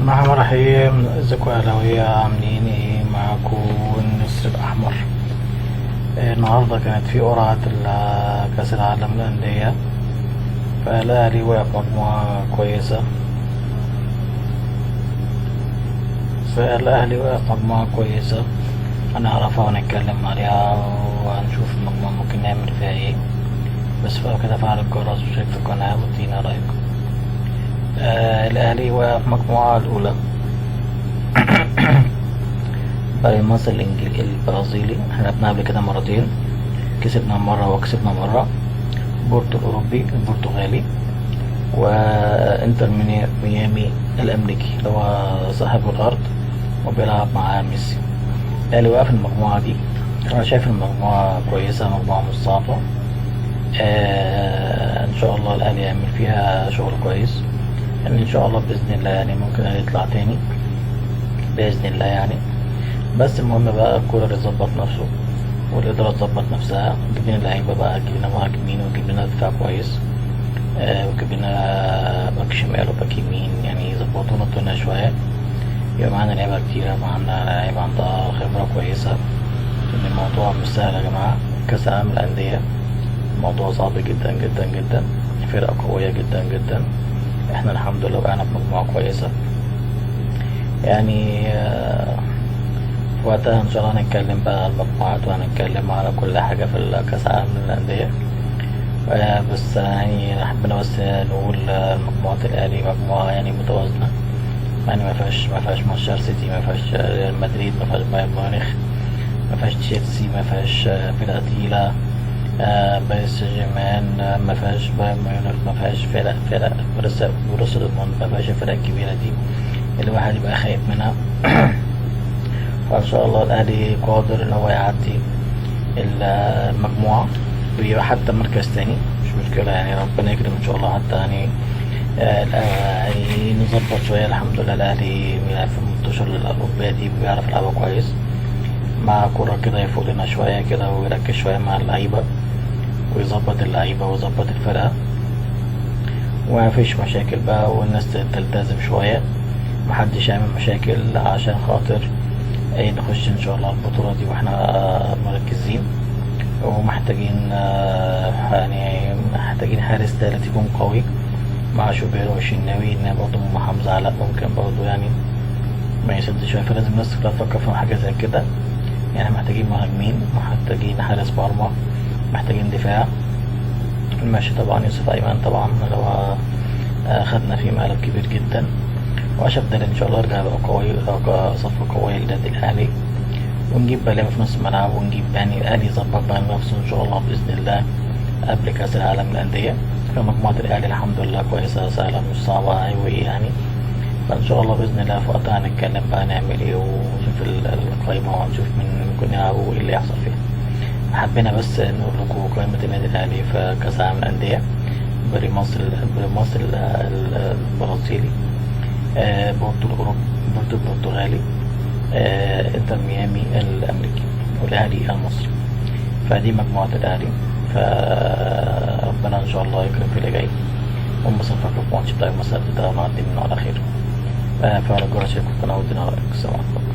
بسم الله الرحمن الرحيم. ازيكم يا اهلاوية، عاملين ايه؟ معاكم النسر الاحمر. النهارده كانت في قرعة كأس العالم للأندية، فالأهلي وقع في مجموعة كويسة. هنعرفها ونتكلم عليها وهنشوف المجموعة ممكن نعمل فيها ايه. بس فوق كده فعل الجرس وشارك في القناة وادينا رايكم. الأهلي وقع في المجموعة الأولى بالمصري البرازيلي. احنا لعبنا قبل كده مرتين، كسبنا مرة وكسبنا مرة. بورتو الأوروبي البرتغالي، وإنتر ميامي الأمريكي اللي هو صاحب الأرض وبيلعب مع ميسي. الأهلي وقع في المجموعة دي. أنا شايف المجموعة كويسة، مجموعة مش صعبة. إن شاء الله الأهلي يعمل فيها شغل كويس، يعني إن شاء الله بإذن الله، يعني ممكن يطلع تاني بإذن الله يعني. بس المهم بقى الكولر يظبط نفسه والإدارة تظبط نفسها، نجيب لنا لعيبة بقى، نجيب لنا مهاجمين ونجيب لنا دفاع كويس، ونجيب لنا باك شمال وباك يمين، يعني يظبطونا الدنيا شوية. يبقى معانا لعيبة كتيرة، معانا لعيبة عندها خبرة كويسة. إن الموضوع مش سهل يا جماعة. كأس العالم للأندية موضوع صعب جدا جدا جدا، فرقة قوية جدا جدا. احنا الحمد لله وقعنا في مجموعة كويسة يعني. في وقتها ان شاء الله هنتكلم بقى على المجموعات وهنتكلم على كل حاجة في كأس العالم للأندية. بس يعني حبينا بس نقول مجموعة الأهلي مجموعة يعني متوازنة، يعني ما فيهاش مانشستر سيتي، ما فيهاش ريال مدريد، ما فيهاش بايرن ميونخ، ما فيهاش تشيلسي، ما فيهاش فرقة تقيلة، باريس سان جيرمان، ما فيهاش بايرن ميونخ، ما فيهاش فرق بروسيا دورتموند، ما فيهاش الفرق الكبيرة دي اللي الواحد يبقى خايف منها. فإن شاء الله الأهلي قادر إن هو يعدي المجموعة ويبقى حتى مركز تاني، مش مشكلة يعني. ربنا يكرم إن شاء الله حتى يعني. نظبط شوية. الحمد لله الأهلي بيلعب في المنتشر الأوروبية دي، بيعرف يلعبها كويس مع كرة كده، يفوق لنا شوية كده ويركز شوية مع اللعيبة ويظبط اللعيبة ويظبط الفرقة، ومفيش مشاكل بقى، والناس تلتزم شوية، محدش يعمل مشاكل عشان خاطر نخش ان شاء الله البطولة دي واحنا مركزين. ومحتاجين يعني محتاجين حارس تالت يكون قوي مع شوبير والشناوي، ان برضه حمزة علاء ممكن برضه يعني ما يسد شوية، فلازم الناس تفكر في حاجة زي كده. يعني محتاجين مهاجمين، محتاجين حارس مرمى، محتاجين دفاع. الماشي طبعا يوسف أيمن طبعا اللي هو خدنا فيه مقلب كبير جدا، وأشرف داري إن شاء الله يرجع بقى قوي، يبقى صفقة قوية للنادي الأهلي، ونجيب بقى لعيبة في نص الملعب، ونجيب يعني الأهلي يظبط بقى نفسه إن شاء الله بإذن الله قبل كأس العالم للأندية. فمجموعة الأهلي الحمد لله كويسة، سهلة مش صعبة أيوة يعني. فإن شاء الله بإذن الله في وقتها هنتكلم بقى نعمل إيه، ونشوف القائمة ونشوف مين ممكن يلعبوا وإيه اللي يحصل فيها. حبينا بس نقول لكم قائمة النادي الأهلي في كأس العالم للأندية: بريماس البرازيلي، بورتو البرتغالي، انتر ميامي الأمريكي، والأهلي المصري. فدي مجموعة الأهلي. فربنا إن شاء الله يكرم في اللي جاي، ونصفق في الماتش بتاع المساء ده ونعدي منه على خير. فعلى الجرس يكون في قناة ودينا رأيك. السلام عليكم.